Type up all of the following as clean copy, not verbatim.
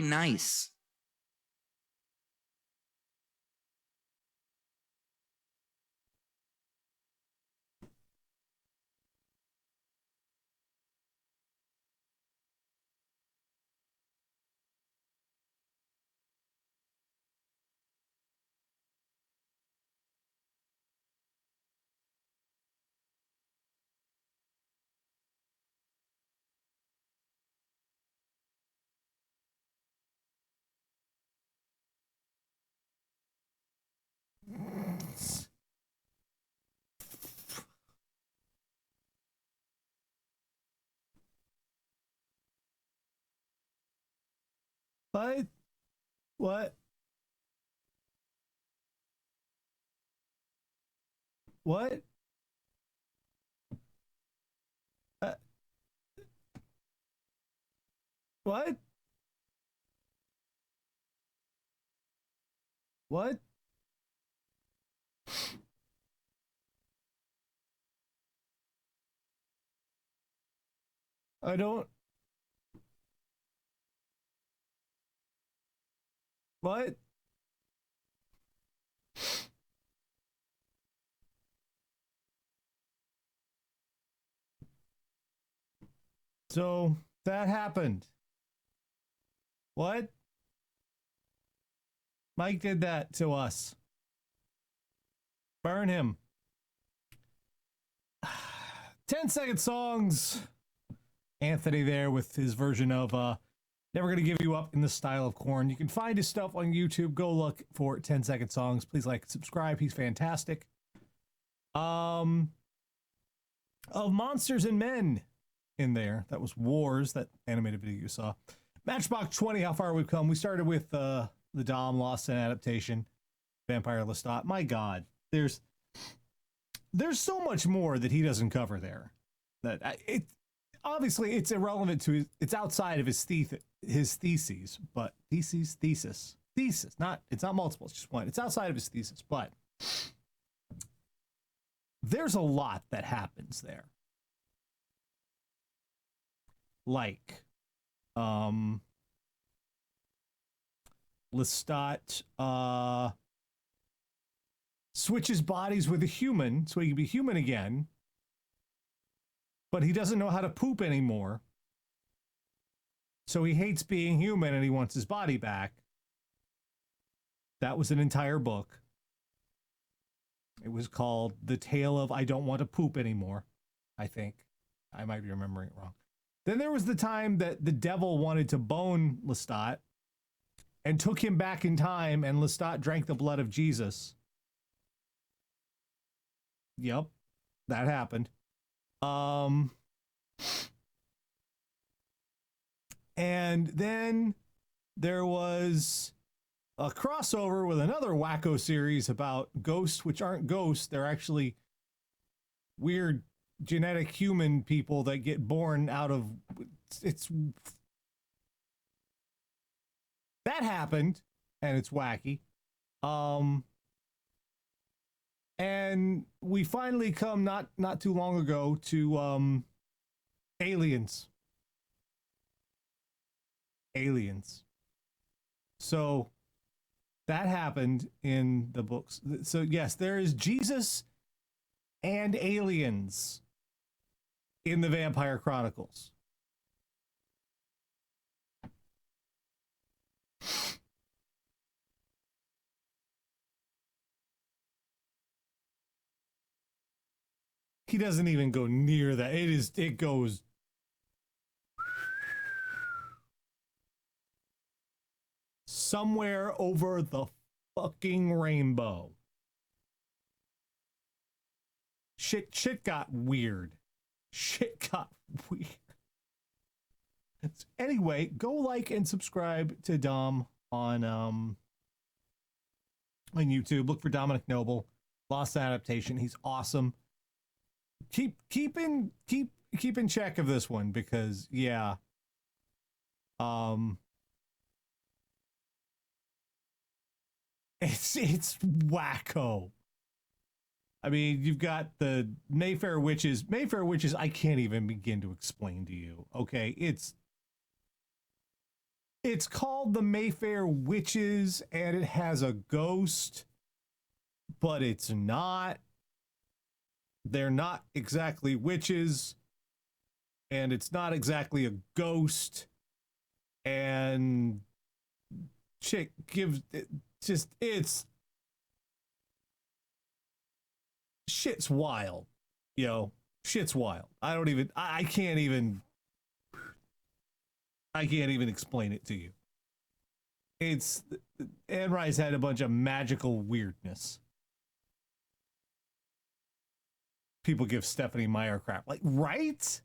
be nice. What? What? What? Uh, what? What? I don't. What? So that happened. What? Mike did that to us. Burn him. 10-second songs. Anthony there with his version of Never Gonna Give You Up in the Style of Corn. You can find his stuff on YouTube. Go look for 10-second songs. Please like and subscribe. He's fantastic. Of Monsters and Men in there. That was Wars, that animated video you saw. Matchbox 20, how far we've come. We started with the Dom Lost in Adaptation. Vampire Lestat. My God. There's so much more that he doesn't cover there. That it obviously it's irrelevant to it's outside of his theses, but thesis. Not it's not multiple, it's just one. It's outside of his thesis, but there's a lot that happens there. Like Lestat switches bodies with a human so he can be human again, but he doesn't know how to poop anymore. So he hates being human and he wants his body back. That was an entire book. It was called The Tale of I Don't Want to Poop Anymore, I think. I might be remembering it wrong. Then there was the time that the devil wanted to bone Lestat and took him back in time, and Lestat drank the blood of Jesus. Yep, that happened. And then there was a crossover with another wacko series about ghosts, which aren't ghosts. They're actually weird genetic human people that get born out of it's that happened, and it's wacky. And we finally come not too long ago to aliens. So that happened in the books. So yes, there is Jesus and aliens in the Vampire Chronicles. He doesn't even go near that. It goes somewhere over the fucking rainbow. Shit got weird. Anyway, go like and subscribe to Dom on YouTube. Look for Dominic Noble, Lost Adaptation. He's awesome. Keep in check of this one, because yeah. It's wacko. I mean, you've got the Mayfair witches. I can't even begin to explain to you. Okay, it's It's called the Mayfair Witches, and it has a ghost, but it's not. They're not exactly witches, and it's not exactly a ghost. And chick gives it just it's shit's wild, shit's wild. I can't even explain it to you. It's Anne Rice had a bunch of magical weirdness. People give Stephanie Meyer crap, like, right?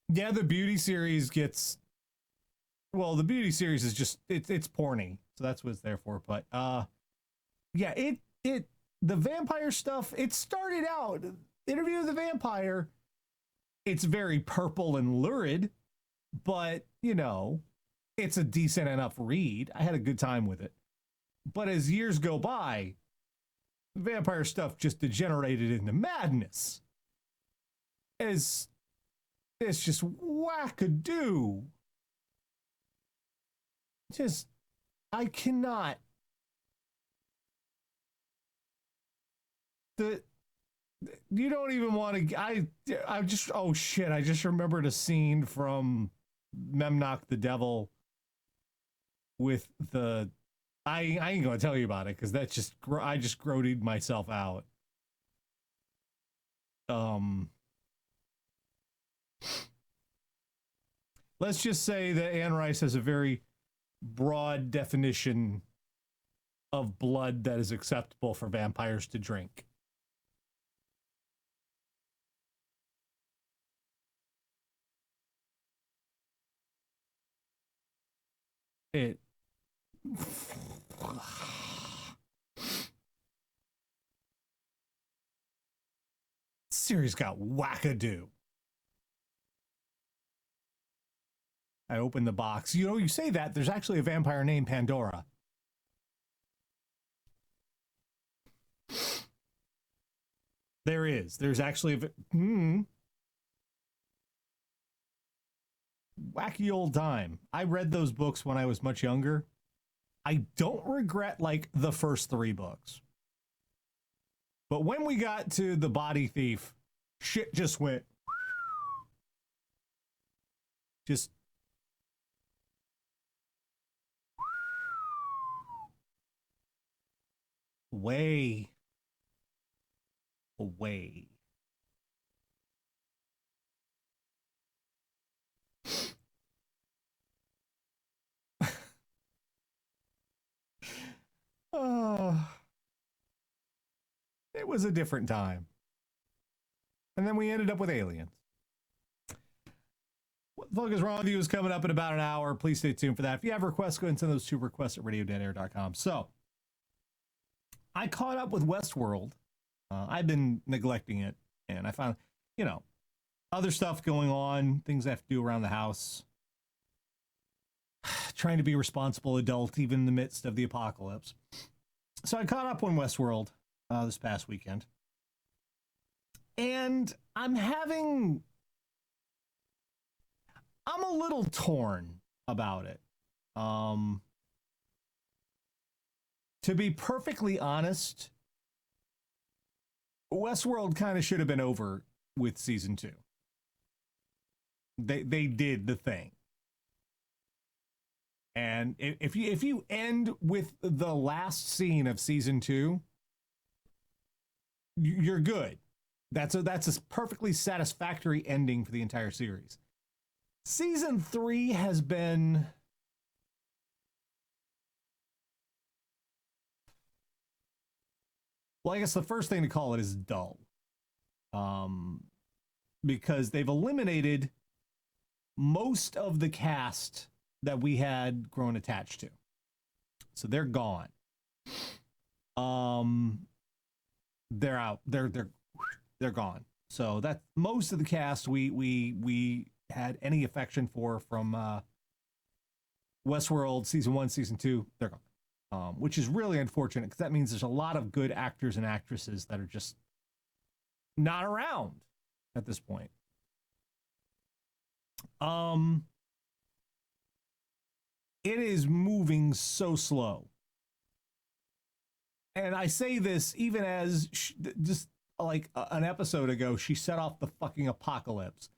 Yeah, the beauty series gets, well, the beauty series is just it's porny, so that's what it's there for. But yeah, it the vampire stuff, it started out Interview with the Vampire. It's very purple and lurid, but it's a decent enough read. I had a good time with it. But as years go by, vampire stuff just degenerated into madness. It's just wackadoo. Just, I cannot. You don't even want to. I just, oh shit! I just remembered a scene from Memnoch the Devil with the. I ain't gonna tell you about it because that's just I just grodied myself out. Let's just say that Anne Rice has a very broad definition of blood that is acceptable for vampires to drink. It series got wackadoo. I opened the box. You say that there's actually a vampire named Pandora. There is. There's actually wacky old time. I read those books when I was much younger. I don't regret like the first 3 books. But when we got to The Body Thief, shit just went just way away. It was a different time. And then we ended up with aliens. What the fuck is wrong with you is coming up in about an hour. Please stay tuned for that. If you have requests, go ahead and send those to requests at radiodeadair.com. So, I caught up with Westworld. I've been neglecting it, and I found, other stuff going on, things I have to do around the house. Trying to be a responsible adult, even in the midst of the apocalypse. So I caught up on Westworld this past weekend. And I'm a little torn about it. To be perfectly honest, Westworld kind of should have been over with season 2. They did the thing. And if you end with the last scene of season 2, you're good. That's a perfectly satisfactory ending for the entire series. Season 3 has been, well, I guess the first thing to call it is dull. Because they've eliminated most of the cast that we had grown attached to. So they're gone. They're out. They're gone. So that most of the cast we had any affection for from Westworld season 1, season 2, they're gone. Which is really unfortunate because that means there's a lot of good actors and actresses that are just not around at this point. It is moving so slow. And I say this even as just like an episode ago, she set off the fucking apocalypse.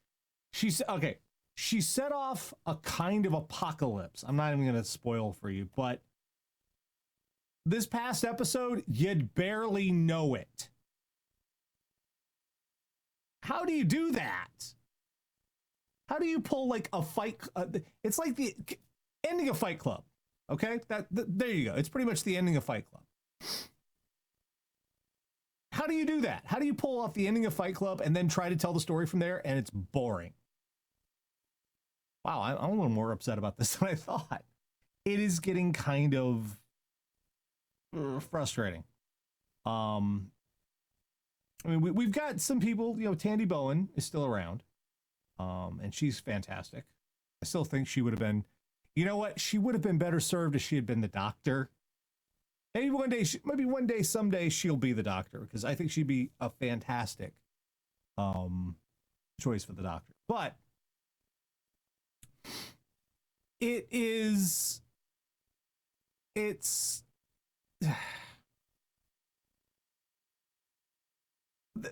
She's okay. She set off a kind of apocalypse. I'm not even going to spoil for you, but this past episode, you'd barely know it. How do you do that? How do you pull like a fight? It's like the ending of Fight Club. Okay, there you go. It's pretty much the ending of Fight Club. How do you do that? How do you pull off the ending of Fight Club and then try to tell the story from there? And it's boring. Wow, I'm a little more upset about this than I thought. It is getting kind of frustrating. I mean, we've got some people, you know, Tandy Bowen is still around, and she's fantastic. I still think she would have been, you know what? She would have been better served if she had been the Doctor. Maybe one day, someday she'll be the Doctor, because I think she'd be a fantastic choice for the Doctor. But it's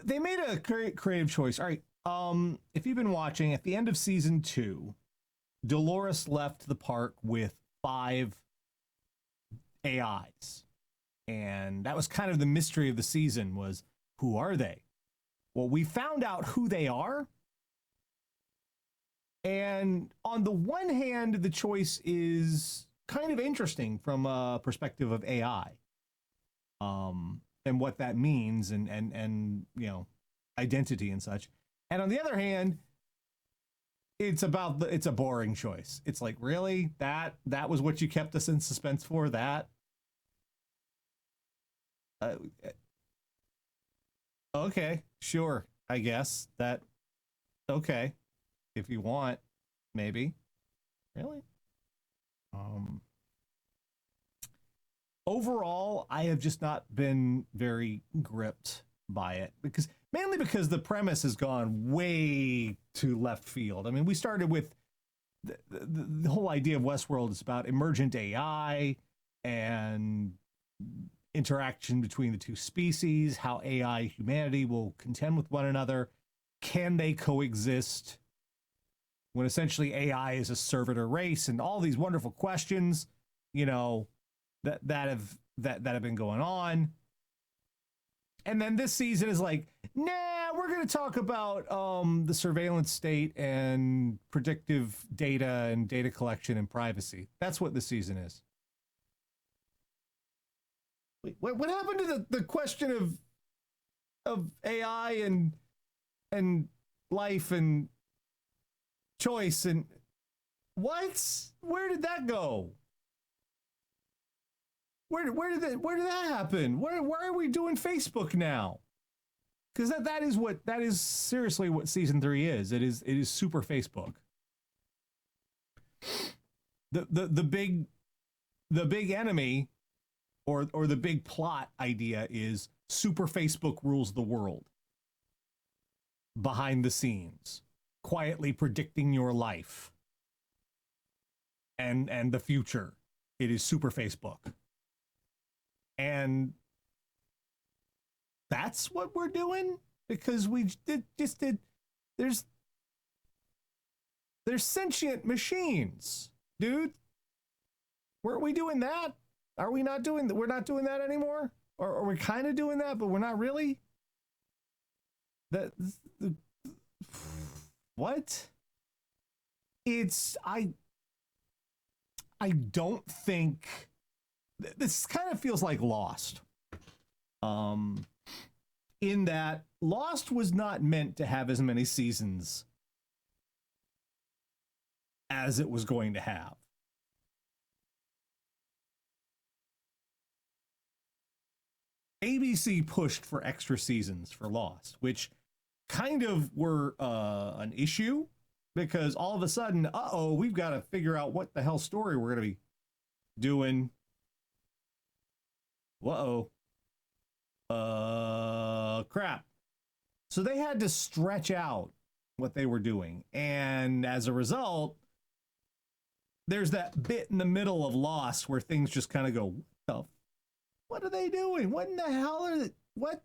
they made a creative choice. All right. If you've been watching, at the end of season 2, Dolores left the park with 5 AIs. And that was kind of the mystery of the season, was who are they? Well, we found out who they are. And on the one hand, the choice is kind of interesting from a perspective of AI. And what that means and you know, identity and such. And on the other hand, it's a boring choice. It's like, really? That was what you kept us in suspense for? That? Okay, sure. I guess that, okay. If you want, maybe. Really? Overall, I have just not been very gripped by it, mainly because the premise has gone way to left field. I mean, we started with the whole idea of Westworld is about emergent AI and interaction between the two species, how AI and humanity will contend with one another. Can they coexist when essentially AI is a servitor race, and all these wonderful questions, you know, that have been going on. And then this season is like, nah, we're going to talk about the surveillance state and predictive data and data collection and privacy. That's what this season is. Wait, what happened to the question of AI and life and choice and what? Where did that go? Where did that happen? Why are we doing Facebook now? Because that is seriously what season 3 is. It is super Facebook. The big enemy or the big plot idea is super Facebook rules the world behind the scenes, quietly predicting your life and the future. It is super Facebook. And that's what we're doing, because we just did there's sentient machines, dude. Weren't we doing that? Are we not doing that? We're not doing that anymore? Or are we kind of doing that, but we're not really? What? I don't think this kind of feels like Lost. In that Lost was not meant to have as many seasons as it was going to have. ABC pushed for extra seasons for Lost, which kind of were an issue, because all of a sudden, we've got to figure out what the hell story we're going to be doing. Crap. So they had to stretch out what they were doing. And as a result, there's that bit in the middle of Lost where things just kind of go, what are they doing? What in the hell are they, what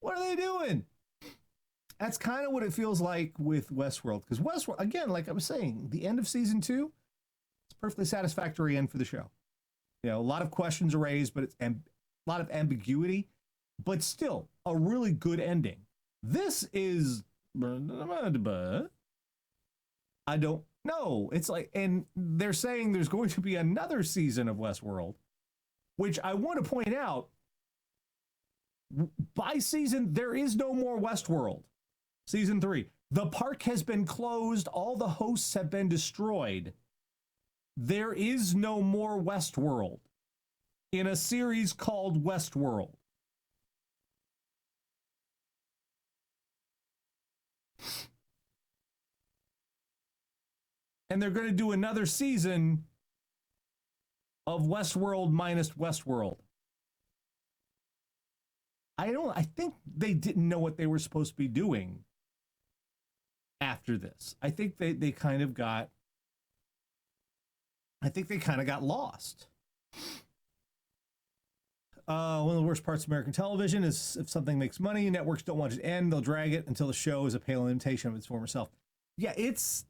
are they doing? That's kind of what it feels like with Westworld. Because Westworld, again, like I was saying, the end of season 2, it's a perfectly satisfactory end for the show. You know, a lot of questions are raised, but it's a lot of ambiguity, but still a really good ending. This is, I don't know. It's like, and they're saying there's going to be another season of Westworld, which I want to point out, by season, there is no more Westworld. Season 3. The park has been closed. All the hosts have been destroyed. There is no more Westworld in a series called Westworld. And they're going to do another season of Westworld minus Westworld. I think they didn't know what they were supposed to be doing after this. I think they kind of got lost. One of the worst parts of American television is if something makes money, networks don't want it to end, they'll drag it until the show is a pale imitation of its former self. Yeah, it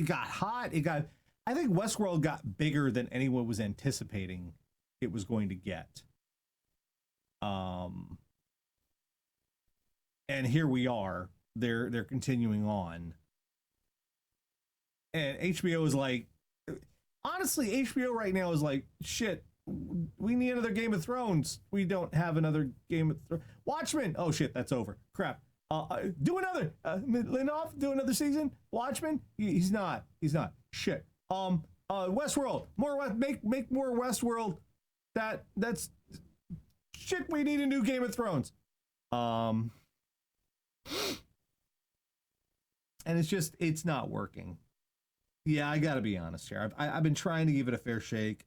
got hot. I think Westworld got bigger than anyone was anticipating it was going to get. And here we are. They're continuing on. And HBO is like, honestly, HBO right now is like, shit, we need another Game of Thrones. We don't have another Game of Thrones. Watchmen. Oh shit, that's over. Crap. Do another. Lindelof, do another season. Watchmen. He's not. Shit. Westworld. Make more Westworld. That's shit. We need a new Game of Thrones. And it's not working. Yeah, I gotta be honest here. I've been trying to give it a fair shake.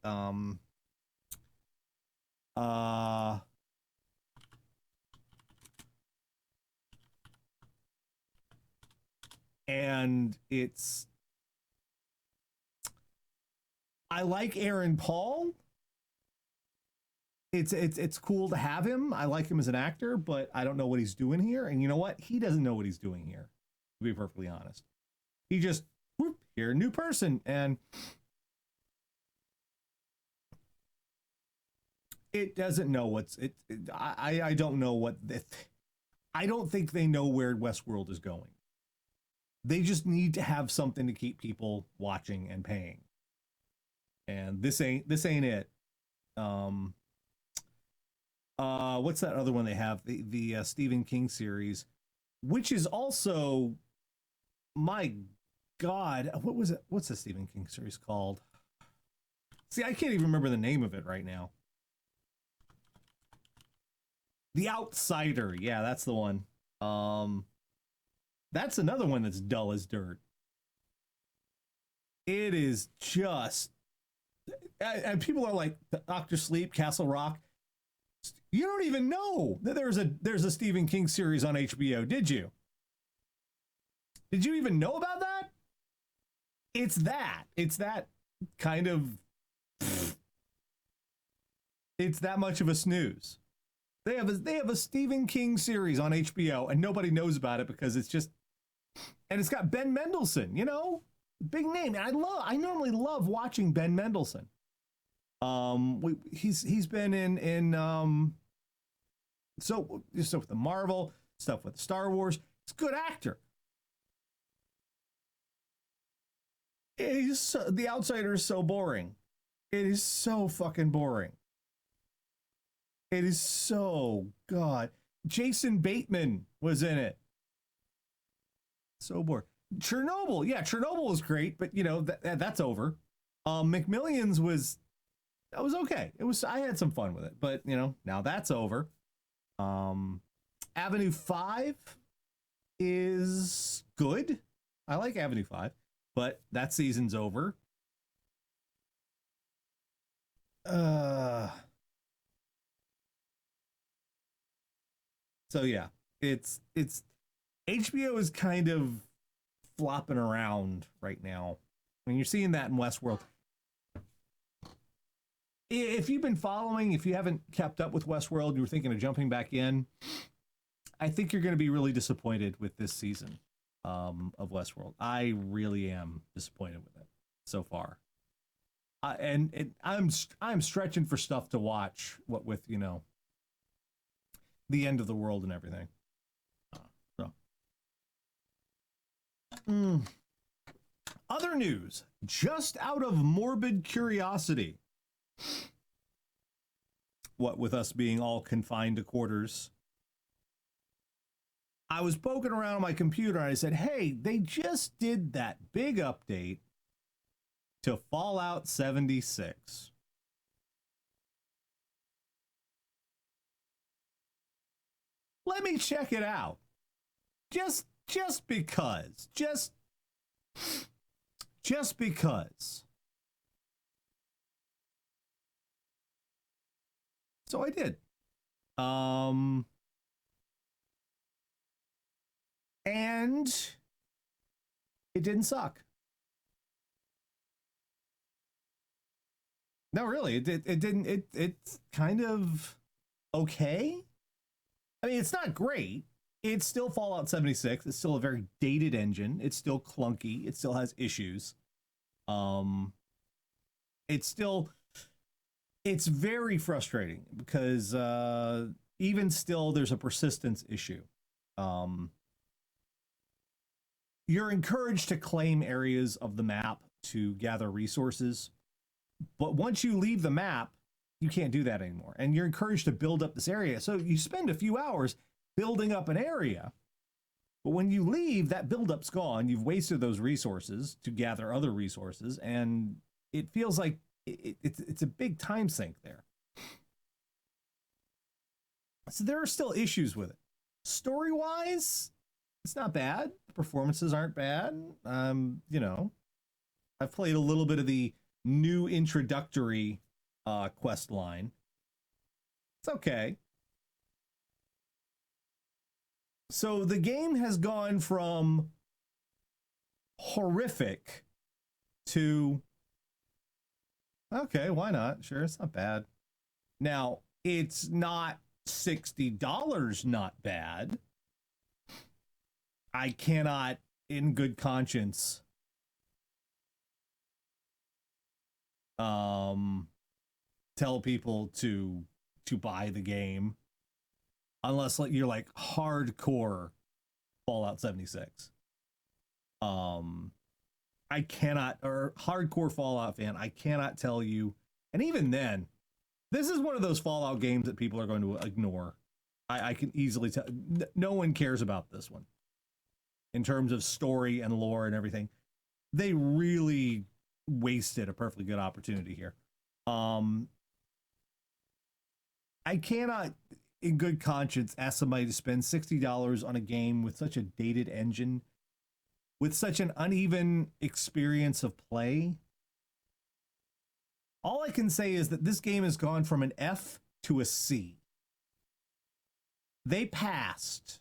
And I like Aaron Paul. It's cool to have him. I like him as an actor, but I don't know what he's doing here. And you know what? He doesn't know what he's doing here, to be perfectly honest. He just, whoop, you're a new person. And it doesn't know I don't know what, I don't think they know where Westworld is going. They just need to have something to keep people watching and paying. And this ain't it. What's that other one they have? The Stephen King series, which is also, my God, what was it? What's the Stephen King series called? See, I can't even remember the name of it right now. The Outsider. Yeah, that's the one. That's another one that's dull as dirt. It is just, and people are like, Dr. Sleep, Castle Rock. You don't even know that there's a Stephen King series on HBO, did you? Did you even know about that? It's that kind of, it's that much of a snooze. They have a Stephen King series on HBO and nobody knows about it because it's just, and it's got Ben Mendelsohn, you know, big name. And I normally love watching Ben Mendelsohn. He's been in so stuff with the Marvel, stuff with Star Wars. He's a good actor. The Outsider is so boring. It is so fucking boring. It is so, God. Jason Bateman was in it. So bored. Chernobyl, yeah, Chernobyl was great, but you know that's over. McMillions was okay. I had some fun with it, but you know now that's over. Avenue 5 is good. I like Avenue 5, but that season's over. So yeah, it's HBO is kind of flopping around right now. I mean, you're seeing that in Westworld. If you've been following, if you haven't kept up with Westworld, you were thinking of jumping back in, I think you're going to be really disappointed with this season of Westworld. I really am disappointed with it so far. I'm stretching for stuff to watch. What with the end of the world and everything. So, other news, just out of morbid curiosity. What with us being all confined to quarters, I was poking around on my computer and I said, hey, they just did that big update to Fallout 76. Let me check it out. Just because. Just because. So I did. And it didn't suck. No, really, it didn't. It's kind of okay. I mean, it's not great. It's still Fallout 76. It's still a very dated engine. It's still clunky. It still has issues. It's very frustrating because even still, there's a persistence issue. You're encouraged to claim areas of the map to gather resources, but once you leave the map, you can't do that anymore. And you're encouraged to build up this area. So you spend a few hours building up an area, but when you leave, that buildup's gone. You've wasted those resources to gather other resources, and it feels like it's a big time sink there. So there are still issues with it. Story-wise, it's not bad. The performances aren't bad. I've played a little bit of the new introductory quest line. It's okay. So the game has gone from horrific to okay, why not? Sure, it's not bad. Now, it's not $60 not bad. I cannot in good conscience tell people to buy the game unless you're like hardcore Fallout 76. I cannot, or hardcore Fallout fan, I cannot tell you. And even then, this is one of those Fallout games that people are going to ignore. I can easily tell. No one cares about this one in terms of story and lore and everything. They really wasted a perfectly good opportunity here. I cannot, in good conscience, ask somebody to spend $60 on a game with such a dated engine, with such an uneven experience of play. All I can say is that this game has gone from an F to a C. They passed.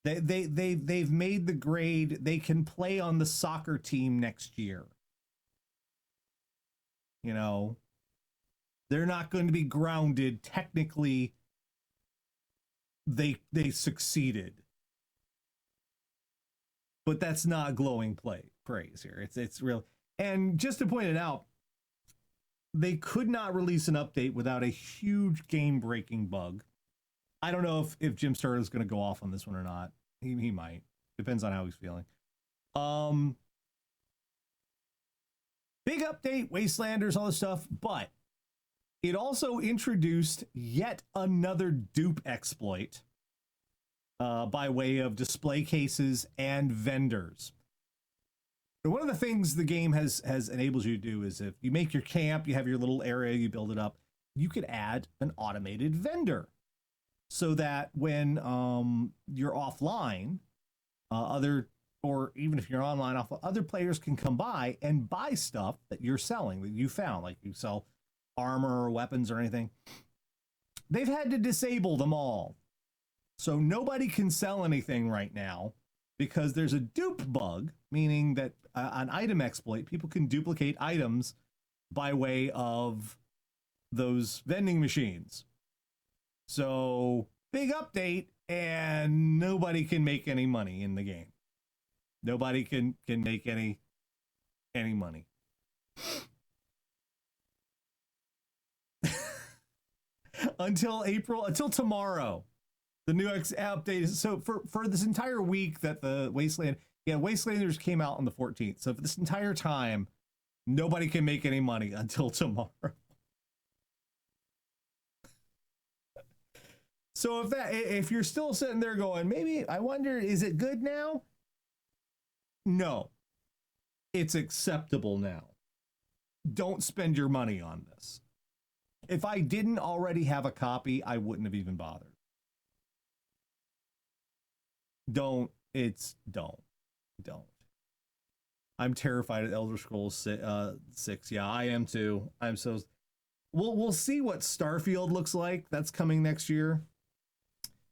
They've made the grade. They can play on the soccer team next year. You know, they're not going to be grounded. Technically, they succeeded. But that's not glowing praise here. It's real. And just to point it out, they could not release an update without a huge game-breaking bug. I don't know if Jim Sterling is going to go off on this one or not. He might. Depends on how he's feeling. Big update, Wastelanders, all this stuff, but it also introduced yet another dupe exploit by way of display cases and vendors. One of the things the game has enabled you to do is if you make your camp, you have your little area, you build it up, you could add an automated vendor so that when you're offline, or even if you're online, other players can come by and buy stuff that you're selling, that you found, like you sell armor or weapons or anything. They've had to disable them all. So nobody can sell anything right now because there's a dupe bug, meaning that an item exploit, people can duplicate items by way of those vending machines. So big update, and nobody can make any money in the game. Nobody can make any money. until tomorrow. The new update is so for this entire week that the Wastelanders came out on the 14th. So for this entire time, nobody can make any money until tomorrow. So if you're still sitting there going, maybe I wonder, is it good now? No, it's acceptable now. Don't spend your money on this. If I didn't already have a copy, I wouldn't have even bothered. Don't. I'm terrified of Elder Scrolls 6. Yeah, I am too. I'm so. We'll see what Starfield looks like. That's coming next year.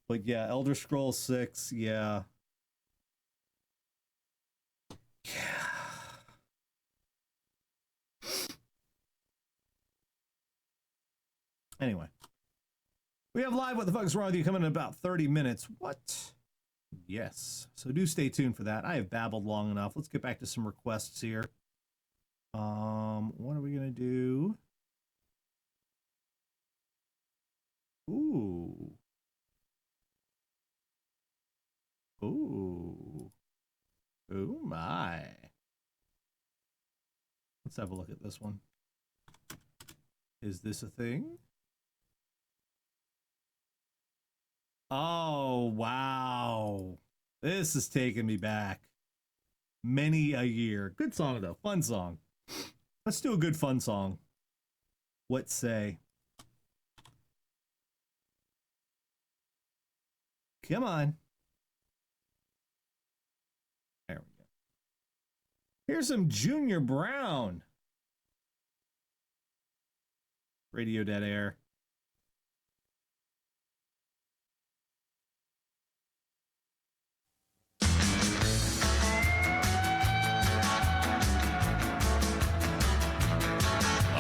But yeah, Elder Scrolls 6. Yeah. Yeah. Anyway, we have live What the Fuck is Wrong with You coming in about 30 minutes. What? Yes. So do stay tuned for that. I have babbled long enough. Let's get back to some requests here. What are we gonna do? Ooh. Ooh. Oh my. Let's have a look at this one. Is this a thing? Oh, wow. This is taking me back many a year. Good song, though. Fun song. Let's do a good fun song. What say? Come on. There we go. Here's some Junior Brown. Radio Dead Air.